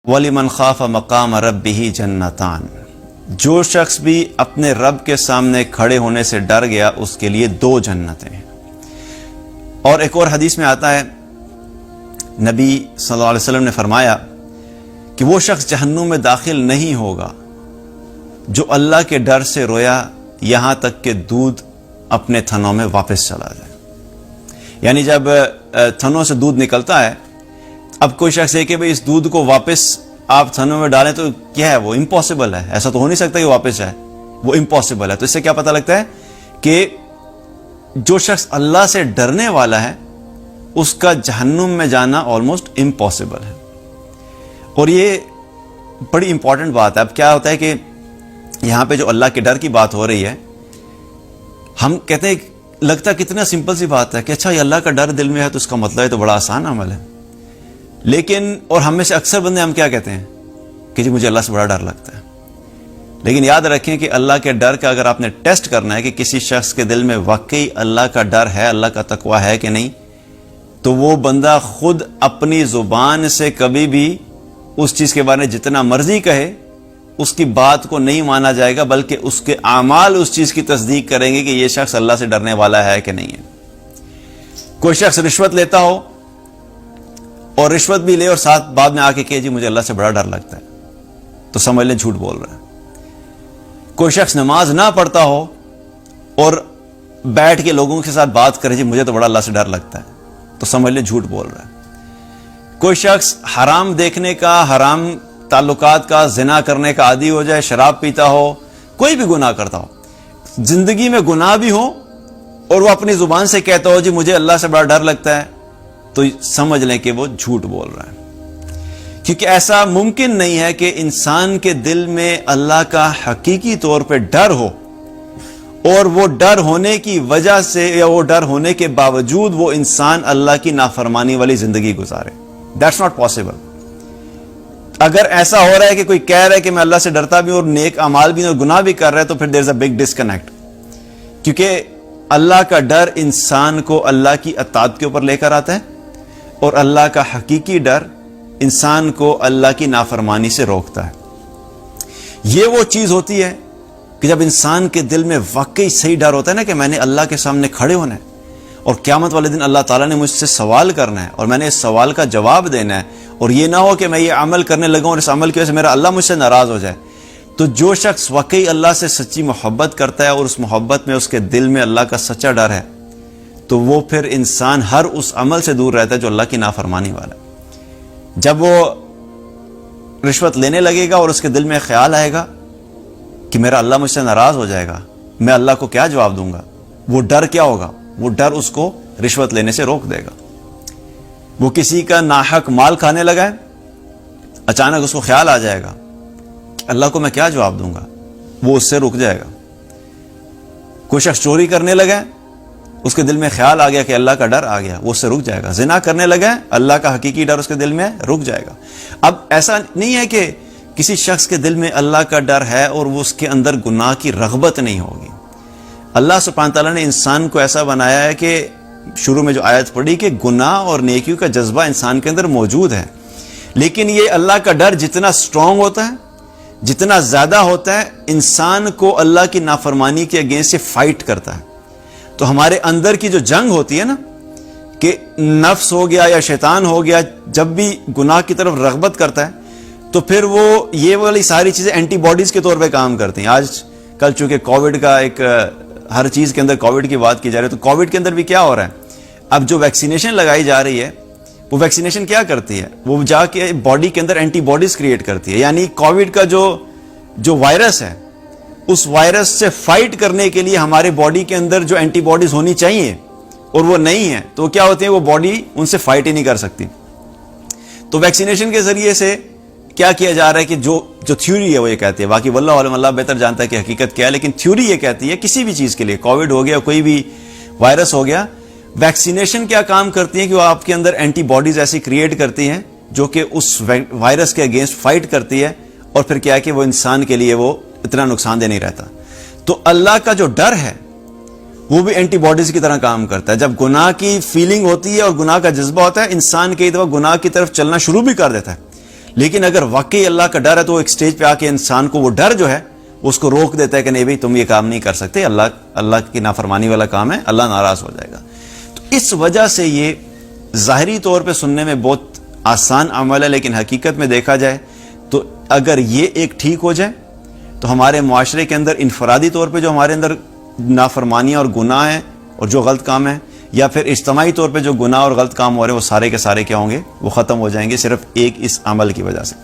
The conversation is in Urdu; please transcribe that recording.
وَلِمَنْ خَافَ مَقَامَ رَبِّهِ جَنَّتَانِ، جو شخص بھی اپنے رب کے سامنے کھڑے ہونے سے ڈر گیا اس کے لیے 2 جنتیں ہیں۔ اور ایک اور حدیث میں آتا ہے، نبی صلی اللہ علیہ وسلم نے فرمایا کہ وہ شخص جہنم میں داخل نہیں ہوگا جو اللہ کے ڈر سے رویا یہاں تک کہ دودھ اپنے تھنوں میں واپس چلا جائے۔ یعنی جب تھنوں سے دودھ نکلتا ہے، اب کوئی شخص ہے کہ بھئی اس دودھ کو واپس آپ تھنوں میں ڈالیں تو کیا ہے، وہ امپاسبل ہے، ایسا تو ہو نہیں سکتا کہ واپس جائے، وہ امپاسبل ہے۔ تو اس سے کیا پتہ لگتا ہے کہ جو شخص اللہ سے ڈرنے والا ہے اس کا جہنم میں جانا آلموسٹ امپاسبل ہے۔ اور یہ بڑی امپورٹنٹ بات ہے۔ اب کیا ہوتا ہے کہ یہاں پہ جو اللہ کے ڈر کی بات ہو رہی ہے، ہم کہتے ہیں لگتا کتنا سمپل سی بات ہے کہ اچھا یہ اللہ کا ڈر دل میں ہے تو اس کا مطلب ہے تو بڑا آسان عمل ہے، لیکن اور ہم میں سے اکثر بندے ہم کیا کہتے ہیں کہ جی مجھے اللہ سے بڑا ڈر لگتا ہے۔ لیکن یاد رکھیں کہ اللہ کے ڈر کا اگر آپ نے ٹیسٹ کرنا ہے کہ کسی شخص کے دل میں واقعی اللہ کا ڈر ہے، اللہ کا تقویٰ ہے کہ نہیں، تو وہ بندہ خود اپنی زبان سے کبھی بھی اس چیز کے بارے میں جتنا مرضی کہے اس کی بات کو نہیں مانا جائے گا، بلکہ اس کے اعمال اس چیز کی تصدیق کریں گے کہ یہ شخص اللہ سے ڈرنے والا ہے کہ نہیں ہے۔ کوئی شخص رشوت لیتا ہو اور رشوت بھی لے اور ساتھ بعد میں آ کے کہ جی مجھے اللہ سے بڑا ڈر لگتا ہے، تو سمجھ لیں جھوٹ بول رہا ہے۔ کوئی شخص نماز نہ پڑھتا ہو اور بیٹھ کے لوگوں کے ساتھ بات کرے جی مجھے تو بڑا اللہ سے ڈر لگتا ہے، تو سمجھ لیں جھوٹ بول رہا ہے۔ کوئی شخص حرام دیکھنے کا، حرام تعلقات کا، زنا کرنے کا عادی ہو جائے، شراب پیتا ہو، کوئی بھی گناہ کرتا ہو، زندگی میں گناہ بھی ہو اور وہ اپنی زبان سے کہتا ہو جی مجھے اللہ سے بڑا ڈر لگتا ہے، تو سمجھ لیں کہ وہ جھوٹ بول رہا ہے۔ کیونکہ ایسا ممکن نہیں ہے کہ انسان کے دل میں اللہ کا حقیقی طور پہ ڈر ہو اور وہ ڈر ہونے کی وجہ سے یا وہ ڈر ہونے کے باوجود وہ انسان اللہ کی نافرمانی والی زندگی گزارے۔ That's not possible. اگر ایسا ہو رہا ہے کہ کوئی کہہ رہا ہے کہ میں اللہ سے ڈرتا بھی ہوں اور نیک اعمال بھی اور گناہ بھی کر رہا ہے، تو پھر دیر از اے بگ ڈسکنیکٹ، کیونکہ اللہ کا ڈر انسان کو اللہ کی اطاعت کے اوپر لے کر آتا ہے اور اللہ کا حقیقی ڈر انسان کو اللہ کی نافرمانی سے روکتا ہے۔ یہ وہ چیز ہوتی ہے کہ جب انسان کے دل میں واقعی صحیح ڈر ہوتا ہے نا کہ میں نے اللہ کے سامنے کھڑے ہونا ہے اور قیامت والے دن اللہ تعالیٰ نے مجھ سے سوال کرنا ہے اور میں نے اس سوال کا جواب دینا ہے، اور یہ نہ ہو کہ میں یہ عمل کرنے لگا اور اس عمل کی وجہ سے میرا اللہ مجھ سے ناراض ہو جائے۔ تو جو شخص واقعی اللہ سے سچی محبت کرتا ہے اور اس محبت میں اس کے دل میں اللہ کا سچا ڈر ہے، تو وہ پھر انسان ہر اس عمل سے دور رہتا ہے جو اللہ کی نافرمانی والا ہے۔ جب وہ رشوت لینے لگے گا اور اس کے دل میں خیال آئے گا کہ میرا اللہ مجھ سے ناراض ہو جائے گا، میں اللہ کو کیا جواب دوں گا، وہ ڈر کیا ہوگا؟ وہ ڈر اس کو رشوت لینے سے روک دے گا۔ وہ کسی کا ناحق مال کھانے لگا ہے، اچانک اس کو خیال آ جائے گا کہ اللہ کو میں کیا جواب دوں گا، وہ اس سے رک جائے گا۔ کوئی شخص چوری کرنے لگا ہے، اس کے دل میں خیال آ گیا کہ اللہ کا ڈر آ گیا، وہ اس سے رک جائے گا۔ زنا کرنے لگا ہے، اللہ کا حقیقی ڈر اس کے دل میں رک جائے گا۔ اب ایسا نہیں ہے کہ کسی شخص کے دل میں اللہ کا ڈر ہے اور وہ اس کے اندر گناہ کی رغبت نہیں ہوگی۔ اللہ سبحانہ تعالیٰ نے انسان کو ایسا بنایا ہے کہ شروع میں جو آیت پڑھی کہ گناہ اور نیکیوں کا جذبہ انسان کے اندر موجود ہے، لیکن یہ اللہ کا ڈر جتنا سٹرونگ ہوتا ہے، جتنا زیادہ ہوتا ہے، انسان کو اللہ کی نافرمانی کے اگینسٹ سے فائٹ کرتا ہے۔ تو ہمارے اندر کی جو جنگ ہوتی ہے نا کہ نفس ہو گیا یا شیطان ہو گیا، جب بھی گناہ کی طرف رغبت کرتا ہے تو پھر وہ یہ والی ساری چیزیں اینٹی باڈیز کے طور پہ کام کرتی ہیں۔ آج کل چونکہ کووڈ کا ایک ہر چیز کے اندر کووڈ کی بات کی جا رہی ہے، تو کووڈ کے اندر بھی کیا ہو رہا ہے، اب جو ویکسینیشن لگائی جا رہی ہے وہ ویکسینیشن کیا کرتی ہے، وہ جا کے باڈی کے اندر اینٹی باڈیز کریٹ کرتی ہے۔ یعنی کووڈ کا جو وائرس ہے، اس وائرس سے فائٹ کرنے کے لیے ہمارے باڈی کے اندر جو اینٹی باڈیز ہونی چاہیے اور وہ نہیں ہے، تو کیا ہوتی ہے، وہ باڈی ان سے فائٹ ہی نہیں کر سکتی۔ تو ویکسینیشن کے ذریعے سے کیا کیا جا رہا ہے کہ جو تھیوری ہے وہ یہ کہتی ہے، باقی واللہ علم، اللہ بہتر جانتا ہے کہ حقیقت کیا ہے، لیکن تھیوری یہ کہتی ہے کسی بھی چیز کے لیے، کووڈ ہو گیا، کوئی بھی وائرس ہو گیا، ویکسینیشن کیا کام کرتی ہے کہ وہ آپ کے اندر اینٹی باڈیز ایسی کریٹ کرتی ہیں جو کہ اس وائرس کے اگینسٹ فائٹ کرتی ہے، اور پھر کیا ہے کہ وہ انسان کے لیے وہ اتنا نقصان دہ نہیں رہتا۔ تو اللہ کا جو ڈر ہے وہ بھی اینٹی باڈیز کی طرح کام کرتا ہے۔ جب گناہ کی فیلنگ ہوتی ہے اور گناہ کا جذبہ ہوتا ہے، انسان کئی دفعہ گناہ کی طرف چلنا شروع بھی کر دیتا ہے، لیکن اگر واقعی اللہ کا ڈر ہے تو ایک سٹیج پہ آ کے انسان کو وہ ڈر جو ہے اس کو روک دیتا ہے کہ نہیں بھائی تم یہ کام نہیں کر سکتے، اللہ کی نافرمانی والا کام ہے، اللہ ناراض ہو جائے گا۔ تو اس وجہ سے یہ ظاہری طور پہ سننے میں بہت آسان عمل ہے، لیکن حقیقت میں دیکھا جائے تو اگر یہ ایک ٹھیک ہو جائے تو ہمارے معاشرے کے اندر انفرادی طور پہ جو ہمارے اندر نافرمانیاں اور گناہ ہیں اور جو غلط کام ہیں، یا پھر اجتماعی طور پہ جو گناہ اور غلط کام ہو رہے ہیں، وہ سارے کے سارے کیا ہوں گے؟ وہ ختم ہو جائیں گے، صرف ایک اس عمل کی وجہ سے۔